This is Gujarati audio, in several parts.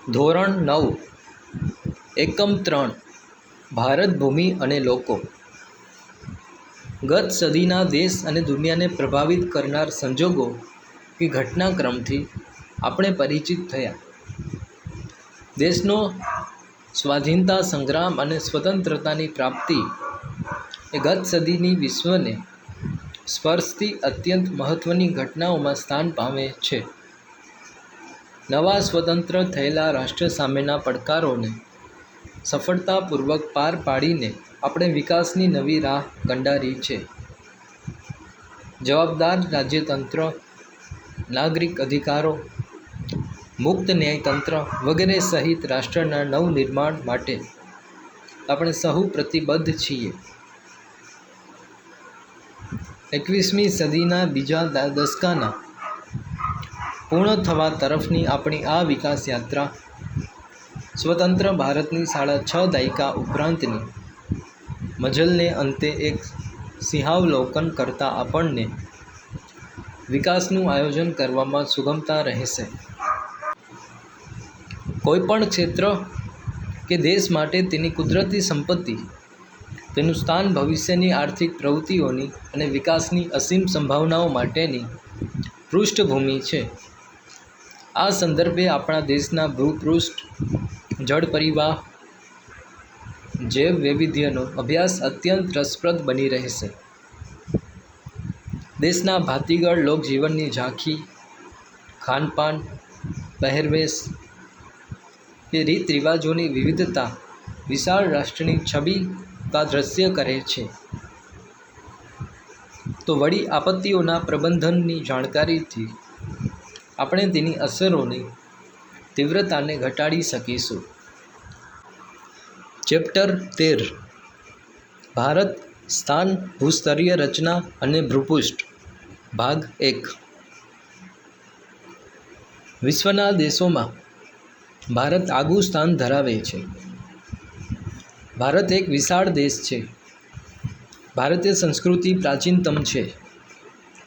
ધોરણ 9 એકમ 3 ભારત ભૂમિ અને લોકો. ગત સદીના દેશ અને દુનિયાને પ્રભાવિત કરનાર સંજોગો કે ઘટનાક્રમથી આપણે પરિચિત થયા. દેશનો સ્વાધીનતા સંગ્રામ અને સ્વતંત્રતાની પ્રાપ્તિ એ ગત સદીની વિશ્વને સ્પર્શતી અત્યંત મહત્ત્વની ઘટનાઓમાં સ્થાન પામે છે. નવા સ્વતંત્ર થયેલા રાષ્ટ્ર સામેના પડકારોને સફળતાપૂર્વક પાર પાડીને આપણે વિકાસની નવી રાહ કંડારી છે. જવાબદાર રાજ્યતંત્ર, નાગરિક અધિકારો, મુક્ત ન્યાયતંત્ર વગેરે સહિત રાષ્ટ્રના નવનિર્માણ માટે આપણે સહુ પ્રતિબદ્ધ છીએ. 21મી સદીના બીજા દશકાના પૂર્ણ થવા તરફની આપણી આ વિકાસ યાત્રા સ્વતંત્ર ભારતની 6.5 દાયકા ઉપરાંતની મજલને અંતે એક સિંહાવલોકન કરતાં આપણને વિકાસનું આયોજન કરવામાં સુગમતા રહેશે. કોઈપણ ક્ષેત્ર કે દેશ માટે તેની કુદરતી સંપત્તિ, તેનું સ્થાન ભવિષ્યની આર્થિક પ્રવૃત્તિઓની અને વિકાસની અસીમ સંભાવનાઓ માટેની પૃષ્ઠભૂમિ છે. આ સંદર્ભે આપણા દેશના ભૂપૃષ્ઠ, જળ પરિવાહ, જૈવ વૈવિધ્યનો અભ્યાસ અત્યંત રસપ્રદ બની રહેશે. દેશના ભાતીગળ લોકજીવનની ઝાંખી, ખાનપાન, પહેરવેશ કે રીત રિવાજોની વિવિધતા વિશાળ રાષ્ટ્રની છબી કા દ્રશ્ય કરે છે. તો વળી આપત્તિઓના પ્રબંધનની જાણકારીથી આપણે તેની અસરોની તીવ્રતાને ઘટાડી શકીશું. ચેપ્ટર 13 ભારત, સ્થાન, ભૂસ્તરીય રચના અને ભૂપૃષ્ઠ, ભાગ 1. વિશ્વના દેશોમાં ભારત આગવું સ્થાન ધરાવે છે. ભારત એક વિશાળ દેશ છે. ભારતીય સંસ્કૃતિ પ્રાચીનતમ છે.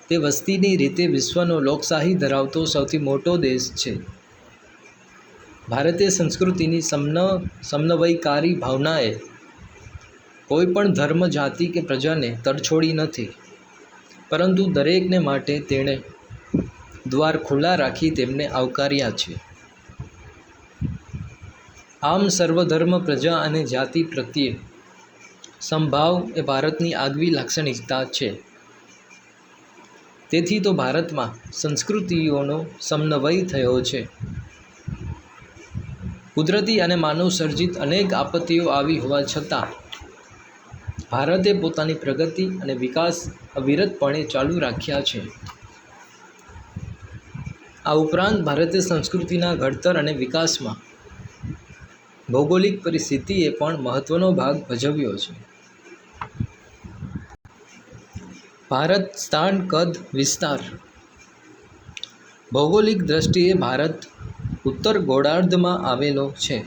તે વસ્તીની રીતે વિશ્વનો લોકશાહી ધરાવતો સૌથી મોટો દેશ છે. ભારતીય સંસ્કૃતિની સમન્વયકારી ભાવનાએ કોઈપણ ધર્મ, જાતિ કે પ્રજાને તડછોડી નથી, પરંતુ દરેકને માટે તેણે દ્વાર ખુલ્લા રાખી તેમને આવકાર્યા છે. આમ સર્વધર્મ, પ્રજા અને જાતિ પ્રત્યે સમભાવ એ ભારતની આગવી લાક્ષણિકતા છે. તેથી તો ભારતમાં સંસ્કૃતિઓનો સમન્વય થયો છે. કુદરતી અને માનવસર્જિત અનેક આપત્તિઓ આવી હોવા છતાં ભારતે પોતાની પ્રગતિ અને વિકાસ અવિરતપણે ચાલુ રાખ્યા છે. આ ઉપરાંત ભારતીય સંસ્કૃતિના ઘડતર અને વિકાસમાં ભૌગોલિક પરિસ્થિતિએ પણ મહત્ત્વનો ભાગ ભજવ્યો છે. ભારત, સ્થાન, કદ, વિસ્તાર. ભૌગોલિક દૃષ્ટિએ ભારત ઉત્તર ગોળાર્ધમાં આવેલો છે.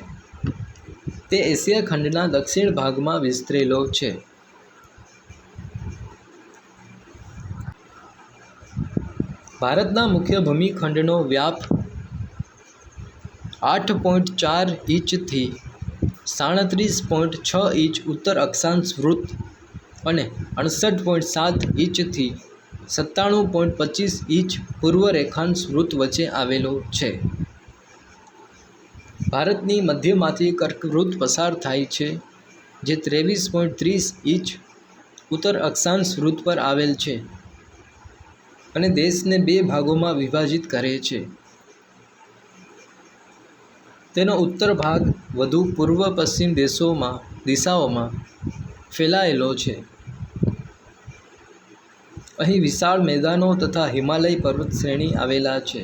તે એશિયા ખંડના દક્ષિણ ભાગમાં વિસ્તરેલો છે. ભારતના મુખ્ય ભૂમિખંડનો વ્યાપ 8.4 ઇંચથી 37.6 ઇંચ ઉત્તર અક્ષાંશ વૃત્ત અને 68.7 ઇંચથી 97.25 ઇંચ પૂર્વ રેખાંશ વૃત્ત વચ્ચે આવેલો છે. ભારતની મધ્યમાંથી કર્કવૃત્ત પસાર થાય છે, જે 23.30 ઇંચ ઉત્તર અક્ષાંશ વૃત્ત પર આવેલ છે અને દેશને 2 ભાગોમાં વિભાજિત કરે છે. તેનો ઉત્તર ભાગ વધુ પૂર્વ-પશ્ચિમ દિશાઓમાં ફેલાયેલો છે. અહીં વિશાળ મેદાનો તથા હિમાલય પર્વતશ્રેણી આવેલા છે.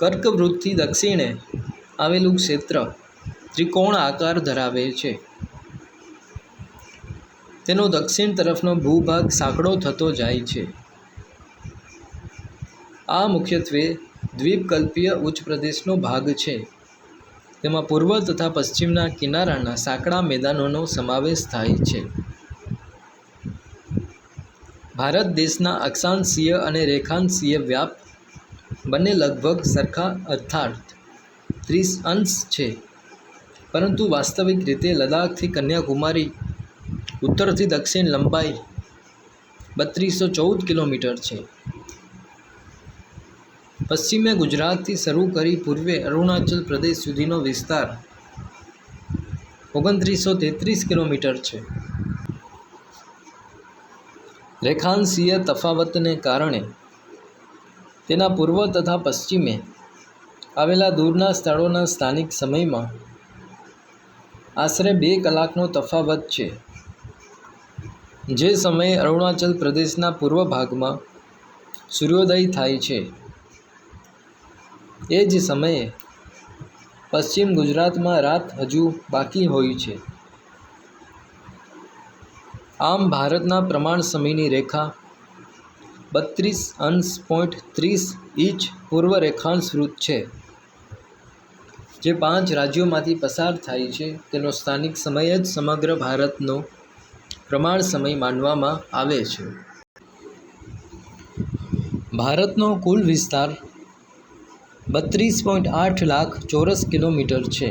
કર્કવૃત્તથી દક્ષિણે આવેલું ક્ષેત્ર ત્રિકોણ આકાર ધરાવે છે. તેનો દક્ષિણ તરફનો ભૂભાગ સાંકડો થતો જાય છે. આ મુખ્યત્વે દ્વીપકલ્પીય ઉચ્ચપ્રદેશનો ભાગ છે. તેમાં પૂર્વ તથા પશ્ચિમના કિનારાના સાંકડા મેદાનોનો સમાવેશ થાય છે. ભારત દેશના અક્ષાંશીય અને રેખાંશીય વ્યાપ બંને લગભગ સરખા અર્થાત 30 અંશ છે, પરંતુ વાસ્તવિક રીતે લદ્દાખથી કન્યાકુમારી ઉત્તરથી દક્ષિણ લંબાઈ 3214 કિલોમીટર છે. પશ્ચિમે ગુજરાતથી શરૂ કરી પૂર્વે અરુણાચલ પ્રદેશ સુધીનો વિસ્તાર 2933 કિલોમીટર છે. રેખાંશીય તફાવતને કારણે તેના પૂર્વ તથા પશ્ચિમે આવેલા દૂરના સ્થળોના સ્થાનિક સમયમાં આશરે 2 કલાકનો તફાવત છે. જે સમયે અરુણાચલ પ્રદેશના પૂર્વ ભાગમાં સૂર્યોદય થાય છે, એ જ સમયે પશ્ચિમ ગુજરાતમાં રાત હજુ બાકી હોય છે. આમ ભારતના પ્રમાણ સમયની રેખા 32.30 ઇંચ પૂર્વ રેખાંશ વૃત્ત છે, જે 5 રાજ્યોમાંથી પસાર થાય છે. તેનો સ્થાનિક સમય જ સમગ્ર ભારતનો પ્રમાણ સમય માનવામાં આવે છે. ભારતનો કુલ વિસ્તાર 32.8 લાખ ચોરસ કિલોમીટર છે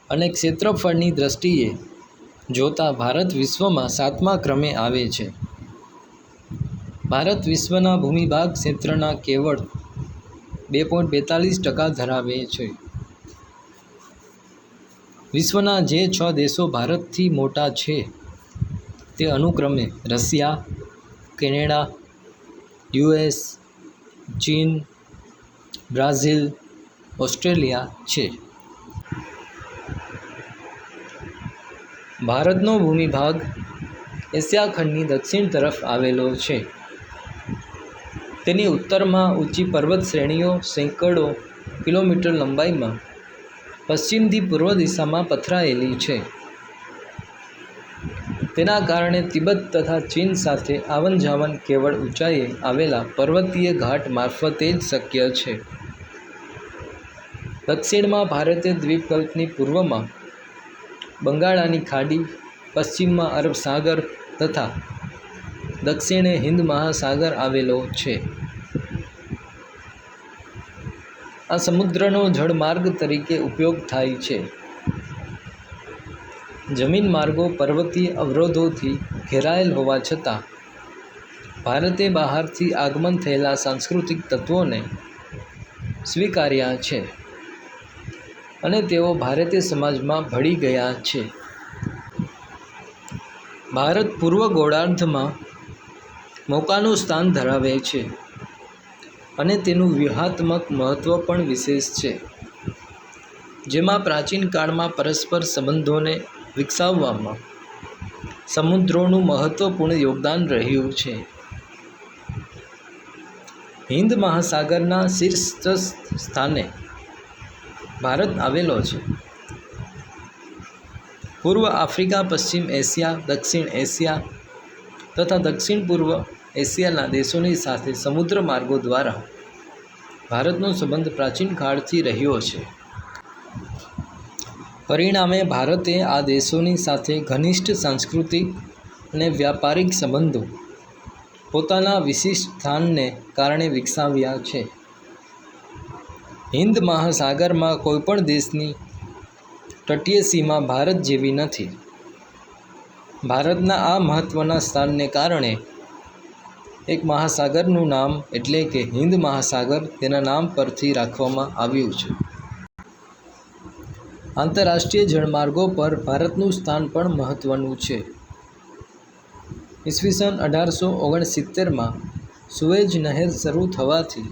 અને ક્ષેત્રફળની દ્રષ્ટિએ જોતાં ભારત વિશ્વમાં 7મા ક્રમે આવે છે. ભારત વિશ્વના ભૂમિભાગ ક્ષેત્રના કેવળ 2.42% ધરાવે છે. વિશ્વના જે 6 દેશો ભારતથી મોટા છે તે અનુક્રમે રશિયા, કેનેડા, US, ચીન, બ્રાઝિલ, ઓસ્ટ્રેલિયા છે. ભારતનો ભૂમિભાગ એશિયા ખંડની દક્ષિણ તરફ આવેલો છે. તેની ઉત્તરમાં ઊંચી પર્વત શ્રેણીઓ સેંકડો કિલોમીટર લંબાઈમાં પશ્ચિમથી પૂર્વ દિશામાં પથરાયેલી છે. તેના કારણે તિબેટ તથા ચીન સાથે આવન જાવન કેવળ ઊંચાઈએ આવેલા પર્વતીય ઘાટ મારફતે જ શક્ય છે. દક્ષિણમાં ભારતીય દ્વીપકલ્પની પૂર્વમાં બંગાળાની ખાડી, પશ્ચિમમાં અરબ સાગર તથા દક્ષિણે હિન્દ મહાસાગર આવેલો છે. આ સમુદ્રનો જળમાર્ગ તરીકે ઉપયોગ થાય છે. જમીન માર્ગો પર્વતીય અવરોધોથી ઘેરાયેલ હોવા છતાં ભારતે બહારથી આગમન થયેલા સાંસ્કૃતિક તત્વોને સ્વીકાર્યા છે અને તેઓ ભારતીય સમાજમાં ભળી ગયા છે. ભારત પૂર્વ ગોળાર્ધમાં મોકાનું સ્થાન ધરાવે છે અને તેનું વ્યૂહાત્મક મહત્ત્વ પણ વિશેષ છે, જેમાં પ્રાચીન કાળમાં પરસ્પર સંબંધોને વિકસાવવામાં સમુદ્રોનું મહત્ત્વપૂર્ણ યોગદાન રહ્યું છે. હિન્દ મહાસાગરના શીર્ષસ્થ સ્થાને ભારત આવેલો છે. પૂર્વ આફ્રિકા, પશ્ચિમ એશિયા, દક્ષિણ એશિયા તથા દક્ષિણ પૂર્વ એશિયાના દેશોની સાથે સમુદ્ર માર્ગો દ્વારા ભારતનો સંબંધ પ્રાચીન કાળથી રહ્યો છે. પરિણામે ભારતે આ દેશોની સાથે ઘનિષ્ઠ સાંસ્કૃતિક અને વ્યાપારિક સંબંધો પોતાના વિશિષ્ટ સ્થાનને કારણે વિકસાવ્યા છે. હિન્દ મહાસાગરમાં કોઈપણ દેશની તટીય સીમા ભારત જેવી નથી. ભારતના આ મહત્ત્વના સ્થાનને કારણે એક મહાસાગરનું નામ એટલે કે હિન્દ મહાસાગર તેના નામ પરથી રાખવામાં આવ્યું છે. આંતરરાષ્ટ્રીય જળમાર્ગો પર ભારતનું સ્થાન પણ મહત્ત્વનું છે. ઈસવીસન 1869માં સુએઝ નહેર શરૂ થવાથી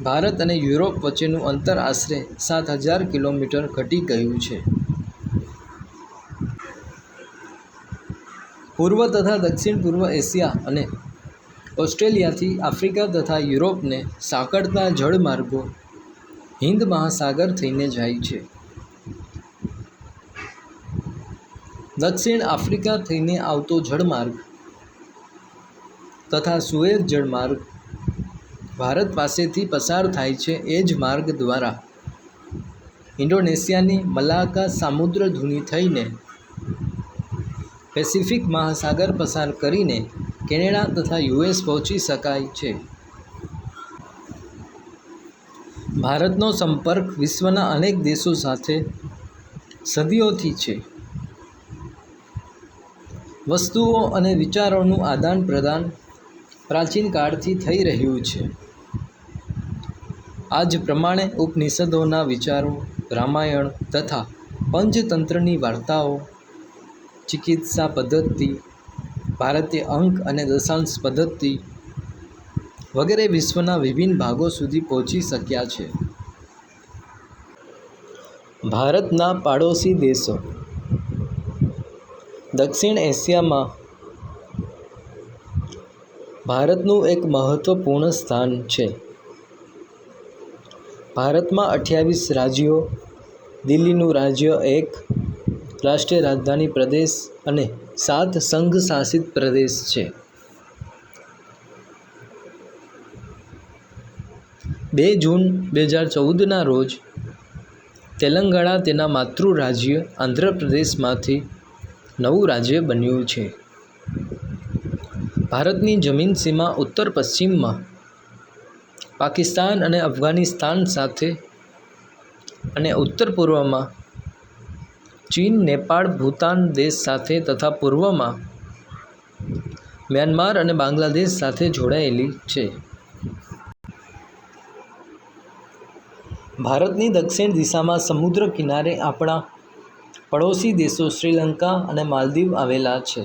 ભારત અને યુરોપ વચ્ચેનું અંતર આશરે 7000 કિલોમીટર ઘટી ગયું છે. પૂર્વ તથા દક્ષિણ પૂર્વ એશિયા અને ઓસ્ટ્રેલિયાથી આફ્રિકા તથા યુરોપને સાંકળતા જળમાર્ગો હિન્દ મહાસાગર થઈને જાય છે. દક્ષિણ આફ્રિકા થઈને આવતો જળમાર્ગ તથા સુએઝ જળમાર્ગ ભારત પાસેથી પસાર થાય છે. એ જ માર્ગ દ્વારા ઇન્ડોનેશિયાની મલાક્કા સામુદ્રધુની થઈને પેસિફિક મહાસાગર પસાર કરીને કેનેડા તથા US પહોંચી શકાય છે. ભારતનો સંપર્ક વિશ્વના અનેક દેશો સાથે સદીઓથી છે. વસ્તુઓ અને વિચારોનું આદાન પ્રદાન પ્રાચીન કાળથી થઈ રહ્યું છે. આ જ પ્રમાણે ઉપનિષદોના વિચારો, રામાયણ તથા પંચતંત્રની વાર્તાઓ, ચિકિત્સા પદ્ધતિ, ભારતીય અંક અને દશાંશ પદ્ધતિ વગેરે વિશ્વના વિભિન્ન ભાગો સુધી પહોંચી શક્યા છે. ભારતના પાડોશી દેશો. દક્ષિણ એશિયામાં ભારતનું એક મહત્વપૂર્ણ સ્થાન છે. ભારતમાં 28 રાજ્યો, દિલ્હીનું રાજ્ય એક રાષ્ટ્રીય રાજધાની પ્રદેશ અને 7 સંઘ શાસિત પ્રદેશ છે. 2 જૂન 2014ના રોજ તેલંગાણા તેના માતૃ રાજ્ય આંધ્રપ્રદેશમાંથી નવું રાજ્ય બન્યું છે. ભારતની જમીન સીમા ઉત્તર પશ્ચિમમાં પાકિસ્તાન અને અફઘાનિસ્તાન સાથે અને ઉત્તર પૂર્વમાં ચીન, નેપાળ, ભૂતાન દેશ સાથે તથા પૂર્વમાં મ્યાનમાર અને બાંગ્લાદેશ સાથે જોડાયેલી છે. ભારતની દક્ષિણ દિશામાં સમુદ્ર કિનારે આપણા પડોશી દેશો શ્રીલંકા અને માલદીવ આવેલા છે.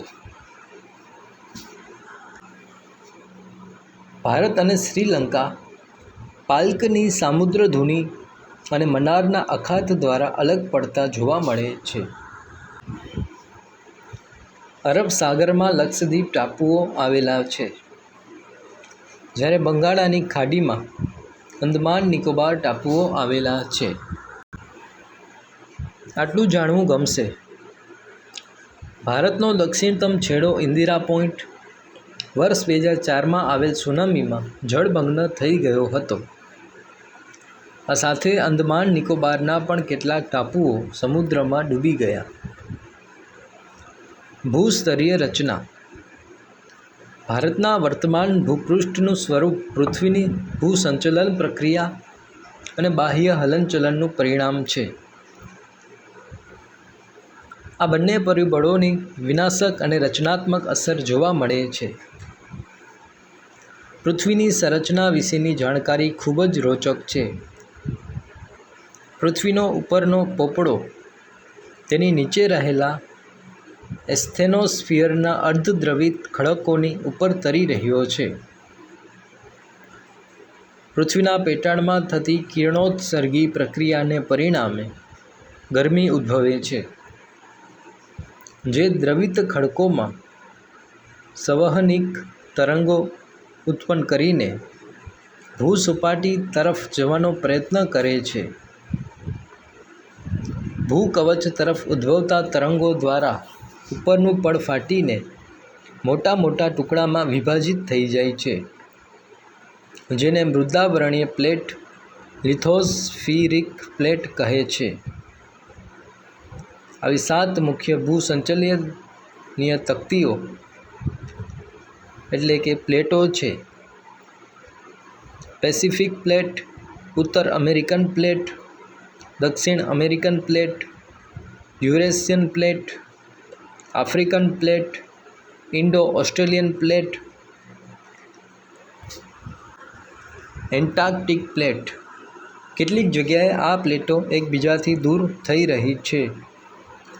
ભારત અને શ્રીલંકા પાલ્કની સામુદ્રધુની અને મન્નારના અખાત દ્વારા અલગ પડતા જોવા મળે છે. અરબ સાગરમાં લક્ષદ્વીપ ટાપુઓ આવેલા છે, જ્યારે બંગાળાની ખાડીમાં અંદમાન નિકોબાર ટાપુઓ આવેલા છે. આટલું જાણવું ગમશે. ભારતનો દક્ષિણતમ છેડો ઇન્દિરા પોઈન્ટ વર્ષ 2004માં આવેલ સુનામીમાં જળમગ્ન થઈ ગયો હતો. આ સાથે અંદમાન નિકોબારના પણ કેટલાક ટાપુઓ સમુદ્રમાં ડૂબી ગયા. ભૂસ્તરીય રચના. ભારતના વર્તમાન ભૂપૃષ્ઠનું સ્વરૂપ પૃથ્વીની ભૂસંચલન પ્રક્રિયા અને બાહ્ય હલનચલનનું પરિણામ છે. આ બંને પરિબળોની વિનાશક અને રચનાત્મક અસર જોવા મળે છે. પૃથ્વીની સંરચના વિશેની જાણકારી ખૂબ જ રોચક છે. પૃથ્વીનો ઉપરનો પોપડો તેની નીચે રહેલા એસ્થેનોસ્ફિયરના અર્ધદ્રવિત ખડકોની ઉપર તરી રહ્યો છે. પૃથ્વીના પેટાળમાં થતી કિરણોત્સર્ગી પ્રક્રિયાને પરિણામે ગરમી ઉદ્ભવે છે, જે દ્રવિત ખડકોમાં સંવહનિક તરંગો ઉત્પન્ન કરીને ભૂસપાટી તરફ જવાનો પ્રયત્ન કરે છે. ભૂકવચ તરફ ઉદ્ભવતા તરંગો દ્વારા ઉપરનું પડ ફાટીને મોટા મોટા ટુકડામાં વિભાજિત થઈ જાય છે, જેને મૃદાવરણીય પ્લેટ, લિથોસ્ફિરિક પ્લેટ કહે છે. આવી 7 મુખ્ય ભૂસંચયનીય તકતીઓ એટલે કે પ્લેટો છે. પેસિફિક પ્લેટ, ઉત્તર અમેરિકન પ્લેટ, દક્ષિણ American plate, Eurasian plate, African plate, Indo-Australian plate, Antarctic plate. કેટલીક જગ્યાએ આ પ્લેટો એકબીજાથી દૂર થઈ રહી છે,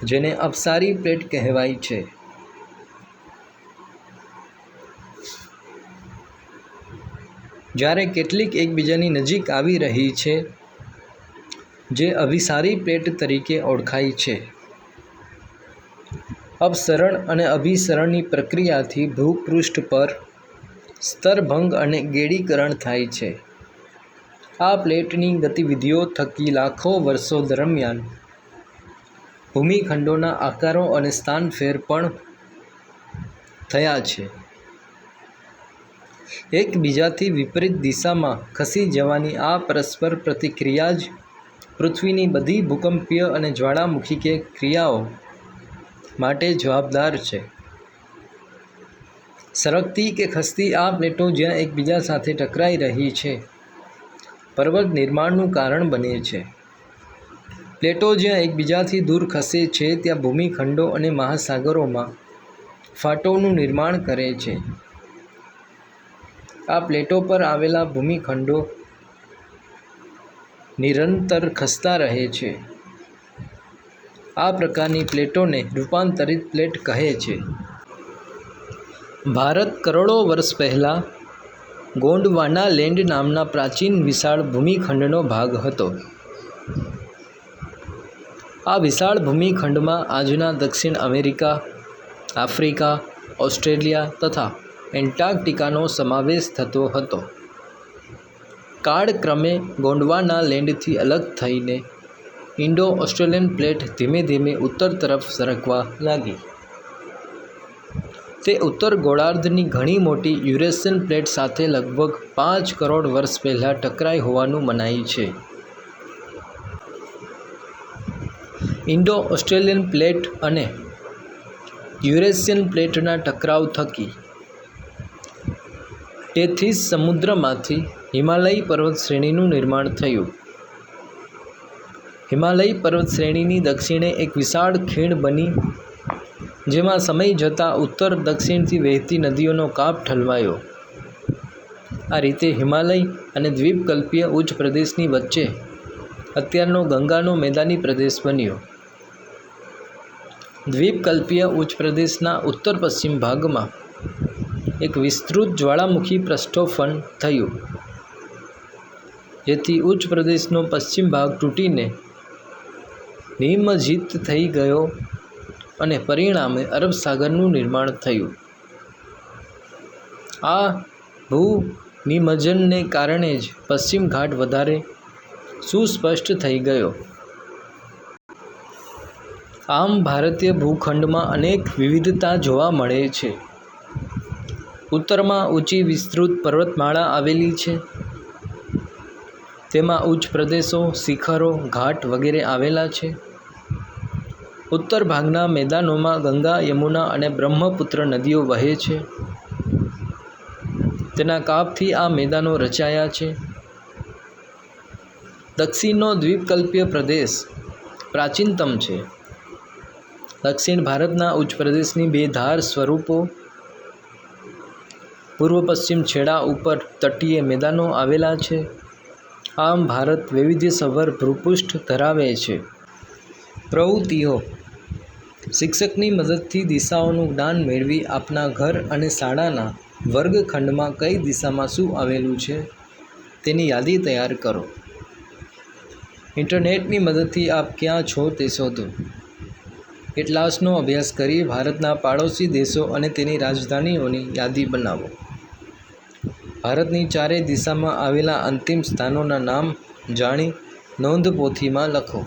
જેને અપસારી પ્લેટ કહેવાય છે. જ્યારે કેટલીક એકબીજાની નજીક આવી રહી છે, જે અભિસારી પ્લેટ તરીકે ઓળખાય છે. અપસરણ અને અભિસરણની પ્રક્રિયાથી ભૂપૃષ્ઠ પર સ્તરભંગ અને ગેડીકરણ થાય છે. આ પ્લેટની ગતિવિધિઓ થકી લાખો વર્ષો દરમિયાન ભૂમિખંડોના આકારો અને સ્થાનફેર પણ થયા છે. એકબીજાથી વિપરીત દિશામાં ખસી જવાની આ પરસ્પર પ્રતિક્રિયા જ પૃથ્વીની બધી ભૂકંપીય અને જ્વાળામુખી ક્રિયાઓ માટે જવાબદાર છે. સરકતી કે ખસતી આ પ્લેટો જ્યાં એકબીજા સાથે ટકરાઈ રહી છે, પર્વત નિર્માણનું કારણ બને છે. પ્લેટો જ્યાં એકબીજાથી દૂર ખસે છે ત્યાં ભૂમિખંડો અને મહાસાગરોમાં ફાટોનું નિર્માણ કરે છે. આ પ્લેટો પર આવેલા ભૂમિખંડો નિરંતર ખસતા રહે છે. આ પ્રકારની પ્લેટોને રૂપાંતરિત પ્લેટ કહે છે. ભારત કરોડો વર્ષ પહેલાં ગોંડવાના લેન્ડ નામના પ્રાચીન વિશાળ ભૂમિખંડનો ભાગ હતો. આ વિશાળ ભૂમિખંડમાં આજના દક્ષિણ અમેરિકા, આફ્રિકા, ઓસ્ટ્રેલિયા તથા એન્ટાર્કટિકાનો સમાવેશ થતો હતો. કાળક્રમે ગોંડવાના લેન્ડથી અલગ થઈને ઇન્ડો-ઓસ્ટ્રેલિયન પ્લેટ ધીમે ધીમે ઉત્તર તરફ સરકવા લાગી. તે ઉત્તર ગોળાર્ધની ઘણી મોટી યુરેશિયન પ્લેટ સાથે લગભગ 5 કરોડ વર્ષ પહેલાં ટકરાઈ હોવાનું મનાય છે. ઇન્ડો-ઓસ્ટ્રેલિયન પ્લેટ અને યુરેશિયન પ્લેટના ટકરાવ થકી ટેથીસ સમુદ્રમાંથી હિમાલય પર્વતશ્રેણીનું નિર્માણ થયું. હિમાલય પર્વતશ્રેણીની દક્ષિણે એક વિશાળ ખીણ બની, જેમાં સમય જતાં ઉત્તર દક્ષિણથી વહેતી નદીઓનો કાપ ઠલવાયો. આ રીતે હિમાલય અને દ્વીપકલ્પીય ઉચ્ચ પ્રદેશની વચ્ચે અત્યારનો ગંગાનો મેદાની પ્રદેશ બન્યો. દ્વીપકલ્પીય ઉચ્ચ પ્રદેશના ઉત્તર પશ્ચિમ ભાગમાં એક વિસ્તૃત જ્વાળામુખી પ્રસ્થોફન થયું, જેથી ઉચ્ચ પ્રદેશનો પશ્ચિમ ભાગ તૂટીને નિમજ્જિત થઈ ગયો અને પરિણામે અરબ સાગરનું નિર્માણ થયું. આ ભૂનિમજ્જનને કારણે જ પશ્ચિમ ઘાટ વધારે સુસ્પષ્ટ થઈ ગયો. આમ ભારતીય ભૂખંડમાં અનેક વિવિધતા જોવા મળે છે. ઉત્તરમાં ઊંચી વિસ્તૃત પર્વતમાળા આવેલી છે. તેમાં ઉચ્ચ પ્રદેશો, શિખરો, ઘાટ વગેરે આવેલા છે. ઉત્તર ભાગના મેદાનોમાં ગંગા, યમુના અને બ્રહ્મપુત્ર નદીઓ વહે છે. તેના કાપથી આ મેદાનો રચાયા છે. દક્ષિણનો દ્વીપકલ્પીય પ્રદેશ પ્રાચીનતમ છે. દક્ષિણ ભારતના ઉચ્ચ પ્રદેશની 2 ધાર સ્વરૂપો પૂર્વ પશ્ચિમ છેડા ઉપર તટીય મેદાનો આવેલા છે. આમ ભારત વૈવિધ્યસભર ભૂપૃષ્ઠ ધરાવે છે. પ્રવૃત્તિઓ: શિક્ષકની મદદથી દિશાઓનું જ્ઞાન મેળવી આપના ઘર અને શાળાના વર્ગખંડમાં કઈ દિશામાં શું આવેલું છે તેની યાદી તૈયાર કરો. ઇન્ટરનેટની મદદથી આપ ક્યાં છો તે શોધો. એટલાસનો અભ્યાસ કરી ભારતના પાડોશી દેશો અને તેની રાજધાનીઓની યાદી બનાવો. ભારતની ચારે દિશામાં આવેલા અંતિમ સ્થાનોના નામ જાણી નોંધપોથીમાં લખો.